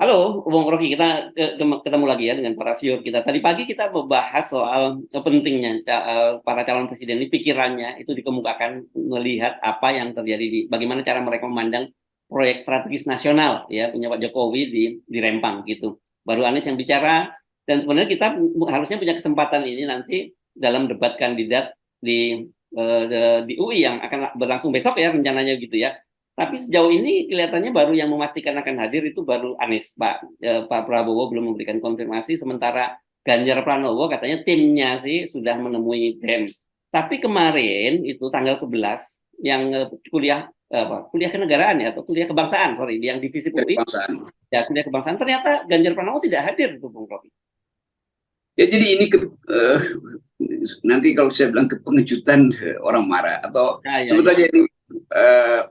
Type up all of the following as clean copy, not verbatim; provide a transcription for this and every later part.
Halo, Bung Rocky, kita ketemu lagi ya dengan para viewer kita. Tadi pagi kita membahas soal pentingnya para calon presiden ini pikirannya itu dikemukakan melihat apa yang terjadi bagaimana cara mereka memandang proyek strategis nasional ya punya Pak Jokowi di Rempang gitu. Baru Anies yang bicara dan sebenarnya kita harusnya punya kesempatan ini nanti dalam debat kandidat di UI yang akan berlangsung besok ya rencananya gitu ya. Tapi sejauh ini kelihatannya baru yang memastikan akan hadir itu baru Anies, Pak Prabowo belum memberikan konfirmasi, sementara Ganjar Pranowo katanya timnya sih sudah menemui BEM. Tapi kemarin itu tanggal 11 yang kuliah kenegaraan ya atau kuliah kebangsaan, sorry, yang divisi UI, Kebangsaan. ya kuliah kebangsaan ternyata Ganjar Pranowo tidak hadir tuh Bung Rocky. Ya, jadi ini nanti kalau saya bilang kepengejutan orang marah atau Ya, ya, ya. sebetulnya ini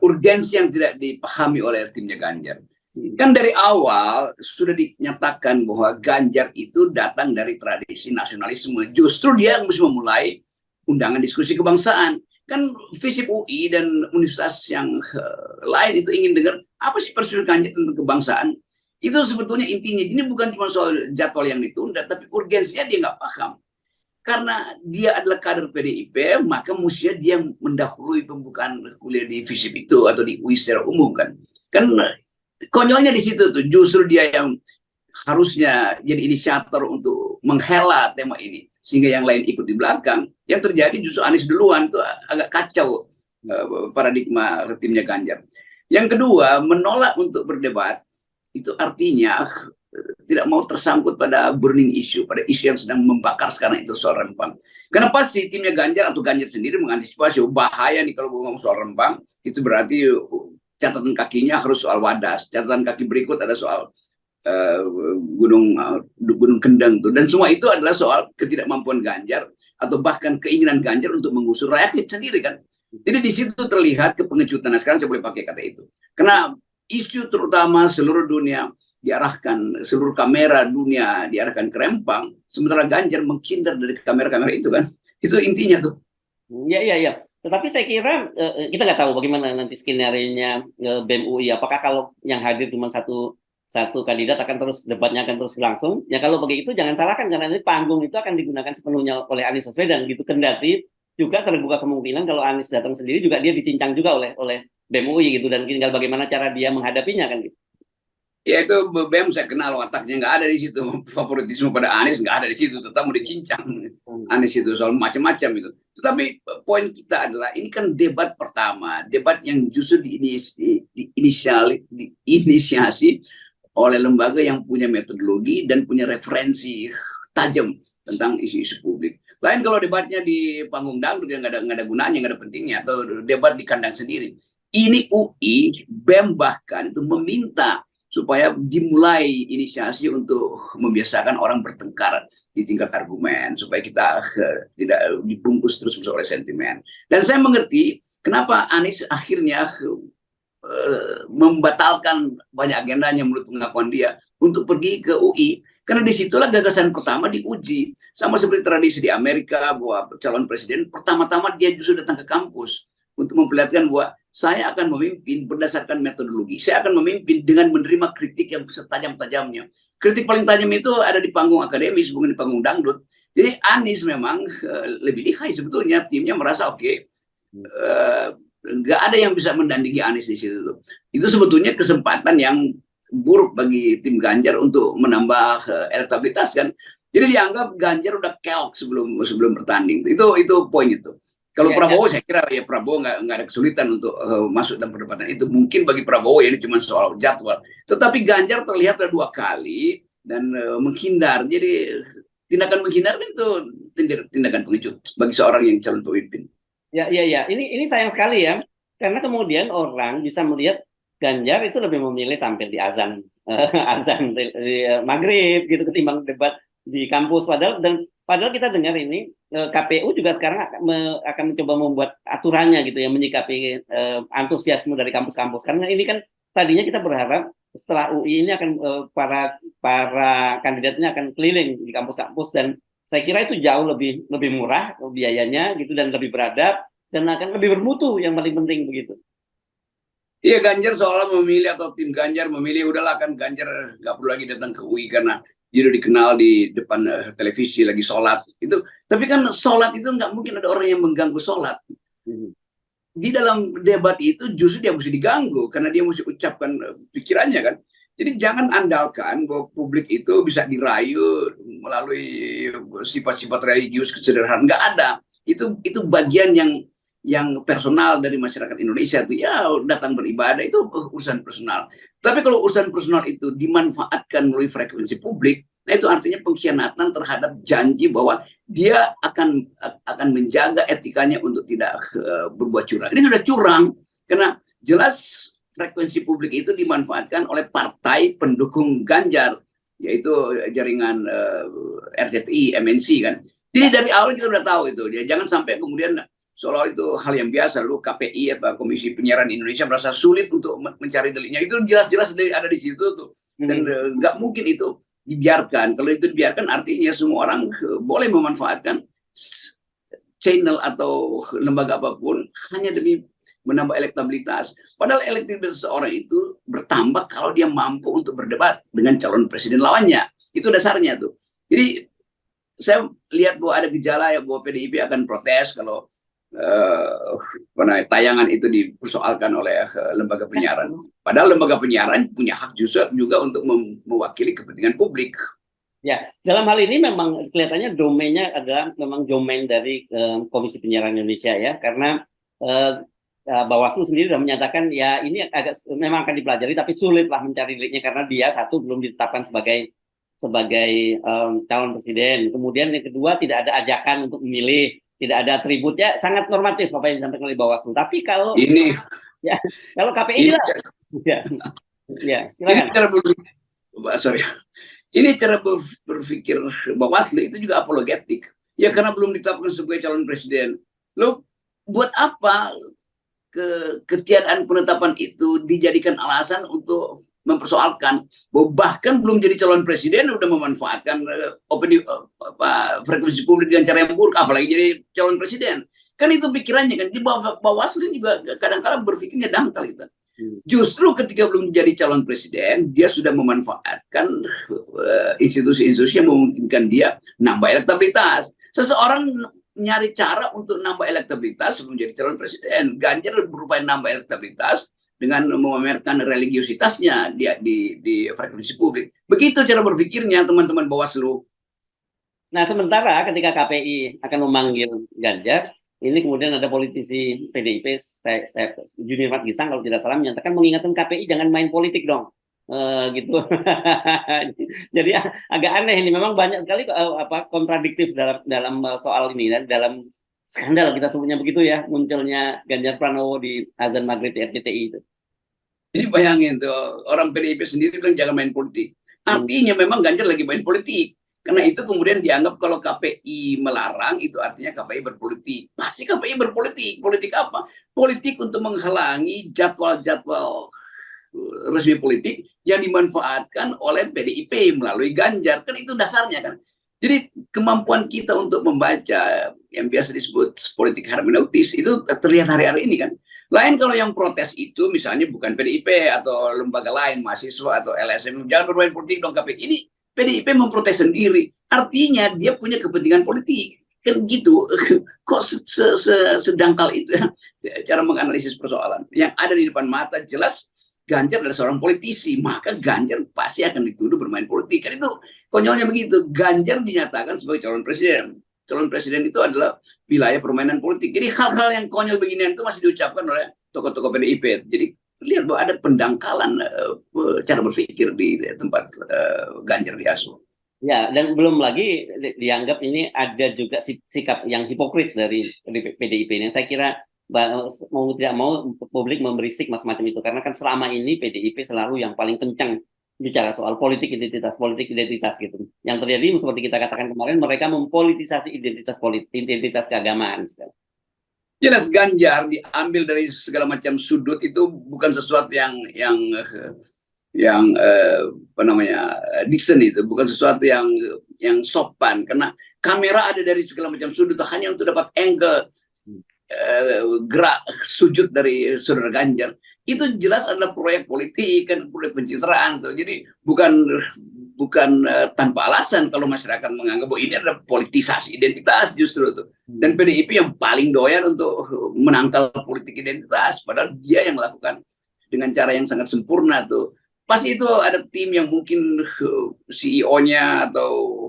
urgensi yang tidak dipahami oleh timnya Ganjar. Hmm. Kan dari awal sudah dinyatakan bahwa Ganjar itu datang dari tradisi nasionalisme. Justru dia yang mesti memulai undangan diskusi kebangsaan. Kan FISIP UI dan universitas yang lain itu ingin dengar apa sih perspektif Ganjar tentang kebangsaan. Itu sebetulnya intinya. Ini bukan cuma soal jadwal yang ditunda, tapi urgensinya dia nggak paham. Karena dia adalah kader PDIP, maka mestinya dia mendahului pembukaan kuliah di FISIP itu atau di UI secara umum kan. Kan konyolnya di situ tuh. Justru dia yang harusnya jadi inisiator untuk menghela tema ini. Sehingga yang lain ikut di belakang. Yang terjadi justru Anies duluan, itu agak kacau paradigma timnya Ganjar. Yang kedua, menolak untuk berdebat itu artinya tidak mau tersangkut pada burning issue, pada isu yang sedang membakar sekarang itu soal Rempang. Kenapa sih timnya Ganjar atau Ganjar sendiri mengantisipasi bahaya nih kalau ngomong soal Rempang, itu berarti catatan kakinya harus soal Wadas, catatan kaki berikut ada soal uh, Gunung Kendeng tuh, dan semua itu adalah soal ketidakmampuan Ganjar atau bahkan keinginan Ganjar untuk mengusur rakyat sendiri kan. Jadi di situ terlihat kepengejutan. Nah, sekarang saya boleh pakai kata itu. Karena isu terutama seluruh dunia diarahkan, seluruh kamera dunia diarahkan ke Rempang, sementara Ganjar menghindar dari kamera-kamera itu kan. Itu intinya tuh. Iya, iya, iya. Tetapi saya kira kita nggak tahu bagaimana nanti skenario-nya BEM UI. Apakah kalau yang hadir cuma satu satu kandidat akan terus debatnya akan terus berlangsung? Ya kalau begitu jangan salahkan karena nanti panggung itu akan digunakan sepenuhnya oleh Anies Baswedan gitu. Kendati juga terbuka kemungkinan kalau Anies datang sendiri juga dia dicincang juga oleh BEM UI gitu dan tinggal bagaimana cara dia menghadapinya kan gitu. Ya itu BEM saya kenal wataknya nggak ada di situ. Favoritisme pada Anies nggak ada di situ. Tetap mau dicincang Anies itu soal macam-macam itu. Tetapi poin kita adalah ini kan debat pertama, debat yang justru diinisiasi oleh lembaga yang punya metodologi dan punya referensi tajam tentang isu-isu publik. Lain kalau debatnya di panggung dangdut yang nggak ada gunanya, nggak ada pentingnya, atau debat di kandang sendiri. Ini UI, BEM bahkan itu meminta supaya dimulai inisiasi untuk membiasakan orang bertengkar di tingkat argumen supaya kita tidak dibungkus terus oleh sentimen. Dan saya mengerti kenapa Anies akhirnya membatalkan banyak agendanya menurut pengakuan dia untuk pergi ke UI karena disitulah gagasan pertama diuji, sama seperti tradisi di Amerika bahwa calon presiden pertama-tama dia justru datang ke kampus untuk memperlihatkan bahwa saya akan memimpin berdasarkan metodologi. Saya akan memimpin dengan menerima kritik yang setajam-tajamnya. Kritik paling tajam itu ada di panggung akademis, bukan di panggung dangdut. Jadi Anies memang lebih lihai sebetulnya. Timnya merasa oke, nggak ada yang bisa mendandingi Anies di situ. Itu sebetulnya kesempatan yang buruk bagi tim Ganjar untuk menambah elektabilitas kan. Jadi dianggap Ganjar udah keok sebelum bertanding. Itu poin itu. Kalau Ya, ya. Prabowo saya kira ya Prabowo nggak ada kesulitan untuk masuk dalam perdebatan itu. Mungkin bagi Prabowo ya ini cuma soal jadwal. Tetapi Ganjar terlihat ada 2 kali dan menghindar. Jadi tindakan menghindar itu tindakan pengecut bagi seorang yang calon pemimpin. Ya, ya, ya. Ini sayang sekali ya, karena kemudian orang bisa melihat Ganjar itu lebih memilih tampil di azan, azan di maghrib gitu ketimbang debat di kampus. Padahal kita dengar ini KPU juga sekarang akan mencoba membuat aturannya gitu ya, menyikapi antusiasme dari kampus-kampus. Karena ini kan tadinya kita berharap setelah UI ini akan para para kandidatnya akan keliling di kampus-kampus dan saya kira itu jauh lebih murah biayanya gitu dan lebih beradab dan akan lebih bermutu yang paling penting begitu. Iya, Ganjar seolah memilih atau tim Ganjar memilih udahlah kan Ganjar nggak perlu lagi datang ke UI karena dia udah dikenal di depan televisi lagi sholat itu. Tapi kan sholat itu nggak mungkin ada orang yang mengganggu sholat. Mhm. Di dalam debat itu justru dia mesti diganggu karena dia mesti ucapkan pikirannya kan. Jadi jangan andalkan bahwa publik itu bisa dirayu melalui sifat-sifat religius kesederhanaan. Nggak ada. Itu bagian yang personal dari masyarakat Indonesia itu ya datang beribadah itu urusan personal. Tapi kalau urusan personal itu dimanfaatkan melalui frekuensi publik, nah itu artinya pengkhianatan terhadap janji bahwa dia akan menjaga etikanya untuk tidak berbuat curang. Ini sudah curang karena jelas frekuensi publik itu dimanfaatkan oleh partai pendukung Ganjar, yaitu jaringan RZI, MNC kan. Jadi dari awal kita sudah tahu itu. Ya, jangan sampai kemudian seolah itu hal yang biasa. Lalu KPI atau Komisi Penyiaran Indonesia merasa sulit untuk mencari deliknya. Itu jelas-jelas ada di situ tuh. Dan nggak mungkin itu dibiarkan. Kalau itu dibiarkan artinya semua orang boleh memanfaatkan channel atau lembaga apapun hanya demi menambah elektabilitas. Padahal elektabilitas seorang itu bertambah kalau dia mampu untuk berdebat dengan calon presiden lawannya. Itu dasarnya tuh. Jadi saya lihat bahwa ada gejala ya bahwa PDIP akan protes kalau tayangan itu dipersoalkan oleh lembaga penyiaran. Padahal lembaga penyiaran punya hak justru juga untuk mewakili kepentingan publik. Ya, dalam hal ini memang kelihatannya domainnya adalah memang domain dari Komisi Penyiaran Indonesia ya, karena Bawaslu sendiri sudah menyatakan ya ini memang akan dipelajari tapi sulit lah mencari deliknya karena dia satu belum ditetapkan sebagai calon presiden. Kemudian yang kedua tidak ada ajakan untuk memilih, tidak ada atributnya, sangat normatif apa yang disampaikan oleh Bawaslu. Tapi kalau ini ya kalau KPI jelas, ya silakan. Ini cara berpikir Bawaslu itu juga apologetik. Ya karena belum ditetapkan sebagai calon presiden. Lo buat apa ketiadaan penetapan itu dijadikan alasan untuk mempersoalkan bahwa bahkan belum jadi calon presiden udah memanfaatkan frekuensi publik dengan cara yang buruk, apalagi jadi calon presiden. Kan itu pikirannya kan. Di Bawaslu juga kadang-kadang berpikirnya dangkal gitu. Justru ketika belum jadi calon presiden, dia sudah memanfaatkan institusi-institusi yang memungkinkan dia nambah elektabilitas. Seseorang nyari cara untuk nambah elektabilitas sebelum jadi calon presiden. Ganjar berupaya nambah elektabilitas dengan memamerkan religiositasnya di frekuensi publik. Begitu cara berpikirnya teman-teman Bawaslu. Nah, sementara ketika KPI akan memanggil Ganjar, ini kemudian ada politisi PDIP, Junior Mat Gisang kalau tidak salah menyatakan mengingatkan KPI jangan main politik dong. Gitu. Jadi agak aneh ini, memang banyak sekali kontradiktif dalam soal ini dan dalam skandal kita sebutnya begitu ya, munculnya Ganjar Pranowo di azan maghrib di RCTI itu. Jadi bayangin tuh, orang PDIP sendiri bilang jangan main politik. Artinya memang Ganjar lagi main politik. Karena itu kemudian dianggap kalau KPI melarang itu artinya KPI berpolitik. Pasti KPI berpolitik. Politik apa? Politik untuk menghalangi jadwal-jadwal resmi politik yang dimanfaatkan oleh PDIP melalui Ganjar. Kan itu dasarnya kan. Jadi kemampuan kita untuk membaca yang biasa disebut politik hermeneutis itu terlihat hari-hari ini kan. Lain kalau yang protes itu misalnya bukan PDIP atau lembaga lain, mahasiswa atau LSM, jangan bermain politik dong KPI. Ini PDIP memprotes sendiri. Artinya dia punya kepentingan politik. Kan gitu. Kok sedangkal itu ya cara menganalisis persoalan. Yang ada di depan mata jelas Ganjar adalah seorang politisi, maka Ganjar pasti akan dituduh bermain politik. Kan itu konyolnya begitu. Ganjar dinyatakan sebagai calon presiden. Calon presiden itu adalah wilayah permainan politik. Jadi hal-hal yang konyol beginian itu masih diucapkan oleh tokoh-tokoh PDIP. Jadi lihat bahwa ada pendangkalan cara berpikir di tempat Ganjar diasuh. Ya, dan belum lagi dianggap ini ada juga sikap yang hipokrit dari PDIP ini. Saya kira mau tidak mau publik memberi stigma semacam itu karena kan selama ini PDIP selalu yang paling kencang bicara soal politik identitas gitu. Yang terjadi seperti kita katakan kemarin, mereka mempolitisasi identitas keagamaan. Jelas Ganjar diambil dari segala macam sudut itu bukan sesuatu yang decent, itu bukan sesuatu yang sopan karena kamera ada dari segala macam sudut hanya untuk dapat angle gerak sujud dari saudara Ganjar. itu jelas adalah proyek politik, kan proyek pencitraan tuh. Jadi bukan tanpa alasan kalau masyarakat menganggap bahwa ini adalah politisasi identitas justru tuh. Dan PDIP yang paling doyan untuk menangkal politik identitas, padahal dia yang melakukan dengan cara yang sangat sempurna tuh. Pasti itu ada tim yang mungkin CEO-nya atau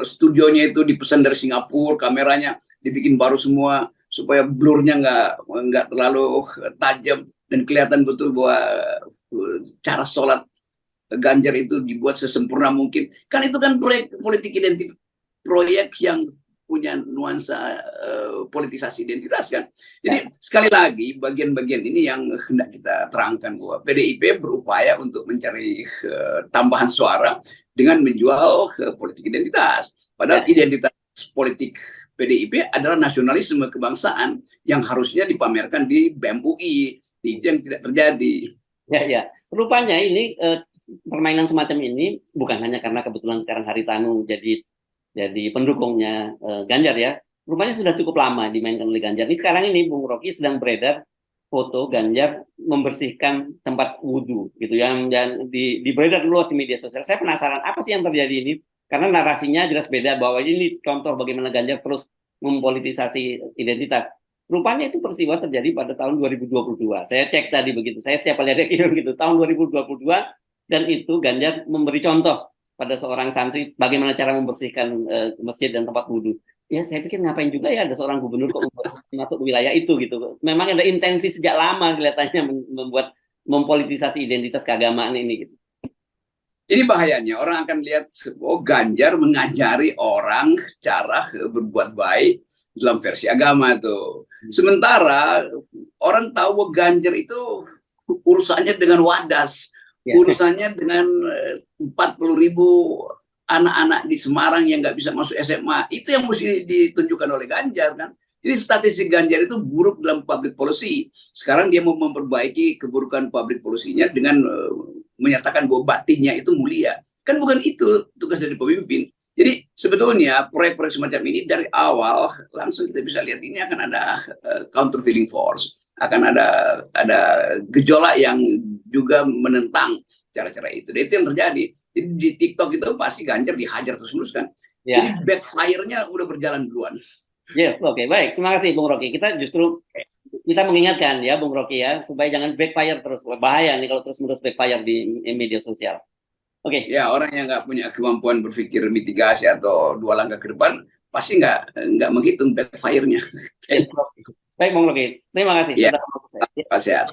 studionya itu dipesan dari Singapura, kameranya dibikin baru semua supaya blurnya nggak terlalu tajam dan kelihatan betul bahwa cara sholat Ganjar itu dibuat sesempurna mungkin. Kan itu kan proyek politik identitas, proyek yang punya nuansa politisasi identitas kan. Jadi sekali lagi bagian-bagian ini yang hendak kita terangkan bahwa PDIP berupaya untuk mencari tambahan suara dengan menjual politik identitas. Padahal identitas politik PDIP adalah nasionalisme kebangsaan yang harusnya dipamerkan di BEM UI. Itu yang tidak terjadi. Ya. Rupanya ini permainan semacam ini bukan hanya karena kebetulan sekarang Haritanu jadi pendukungnya Ganjar ya. Rupanya sudah cukup lama dimainkan oleh Ganjar. Ini sekarang ini Bung Rocky sedang beredar foto Ganjar membersihkan tempat wudhu gitu yang di beredar luas di media sosial. Saya penasaran apa sih yang terjadi ini? Karena narasinya jelas beda bahwa ini contoh bagaimana Ganjar terus mempolitisasi identitas. Rupanya itu peristiwa terjadi pada tahun 2022. Saya cek tadi begitu. Saya siapa lihat gitu tahun 2022 dan itu Ganjar memberi contoh pada seorang santri bagaimana cara membersihkan masjid dan tempat wudhu. Ya saya pikir ngapain juga ya ada seorang gubernur kok masuk wilayah itu gitu. Memang ada intensi sejak lama kelihatannya membuat mempolitisasi identitas keagamaan ini gitu. Ini bahayanya orang akan lihat Ganjar mengajari orang cara berbuat baik dalam versi agama tuh. Sementara orang tahu bahwa Ganjar itu urusannya dengan wadas. Urusannya dengan 40.000 anak-anak di Semarang yang nggak bisa masuk SMA. Itu yang mesti ditunjukkan oleh Ganjar kan. Jadi statistik Ganjar itu buruk dalam public policy. Sekarang dia mau memperbaiki keburukan public policy-nya dengan menyatakan bahwa batinnya itu mulia. Kan bukan itu tugas dari pemimpin. Jadi sebetulnya proyek-proyek semacam ini dari awal langsung kita bisa lihat ini akan ada countervailing force, akan ada gejolak yang juga menentang cara-cara itu. Dan itu yang terjadi. Jadi di TikTok itu pasti Ganjar dihajar terus-menerus kan. Ya. Jadi backfire-nya udah berjalan duluan. Yes, oke, baik. Terima kasih Bung Rocky. Kita mengingatkan ya Bung Rocky ya supaya jangan backfire terus. Bahaya nih kalau terus-menerus backfire di media sosial. Oke. Ya, orang yang nggak punya kemampuan berpikir mitigasi atau 2 langkah ke depan pasti nggak menghitung backfire-nya. Baik, Bung Rocky. Terima kasih. Ya, sehat.